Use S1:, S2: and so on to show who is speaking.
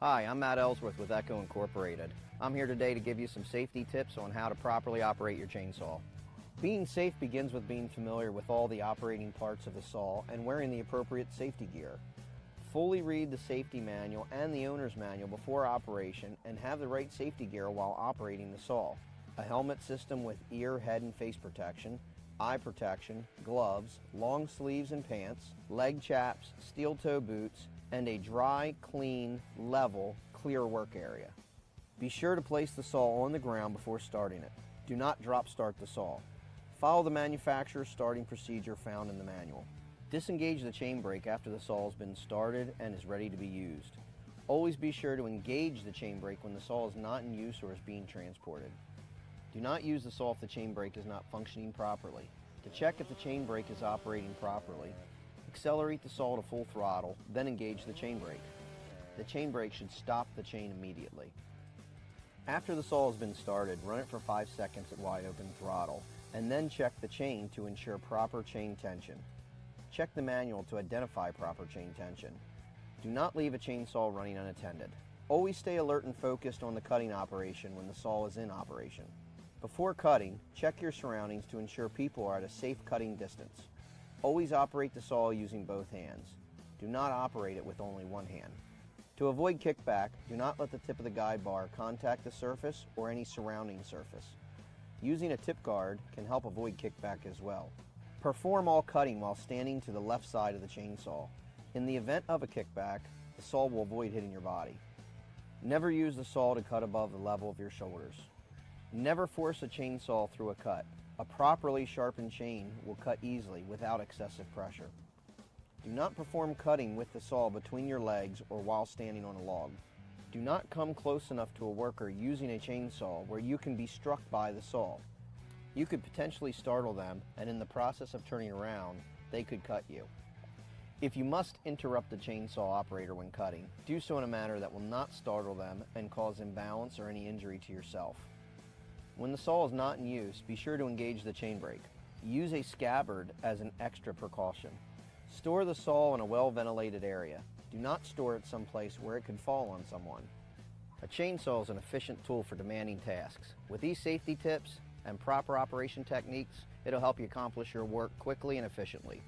S1: Hi, I'm Matt Ellsworth with Echo Incorporated. I'm here today to give you some safety tips on how to properly operate your chainsaw. Being safe begins with being familiar with all the operating parts of the saw and wearing the appropriate safety gear. Fully read the safety manual and the owner's manual before operation and have the right safety gear while operating the saw. A helmet system with ear, head, and face protection, eye protection, gloves, long sleeves and pants, leg chaps, steel toe boots, and a dry, clean, level, clear work area. Be sure to place the saw on the ground before starting it. Do not drop start the saw. Follow the manufacturer's starting procedure found in the manual. Disengage the chain brake after the saw has been started and is ready to be used. Always be sure to engage the chain brake when the saw is not in use or is being transported. Do not use the saw if the chain brake is not functioning properly. To check if the chain brake is operating properly, accelerate the saw to full throttle, then engage the chain brake. The chain brake should stop the chain immediately. After the saw has been started, run it for 5 seconds at wide open throttle, and then check the chain to ensure proper chain tension. Check the manual to identify proper chain tension. Do not leave a chainsaw running unattended. Always stay alert and focused on the cutting operation when the saw is in operation. Before cutting, check your surroundings to ensure people are at a safe cutting distance. Always operate the saw using both hands. Do not operate it with only one hand. To avoid kickback, do not let the tip of the guide bar contact the surface or any surrounding surface. Using a tip guard can help avoid kickback as well. Perform all cutting while standing to the left side of the chainsaw. In the event of a kickback, the saw will avoid hitting your body. Never use the saw to cut above the level of your shoulders. Never force a chainsaw through a cut. A properly sharpened chain will cut easily without excessive pressure. Do not perform cutting with the saw between your legs or while standing on a log. Do not come close enough to a worker using a chainsaw where you can be struck by the saw. You could potentially startle them, and in the process of turning around, they could cut you. If you must interrupt the chainsaw operator when cutting, do so in a manner that will not startle them and cause imbalance or any injury to yourself. When the saw is not in use, be sure to engage the chain brake. Use a scabbard as an extra precaution. Store the saw in a well-ventilated area. Do not store it someplace where it could fall on someone. A chainsaw is an efficient tool for demanding tasks. With these safety tips and proper operation techniques, it'll help you accomplish your work quickly and efficiently.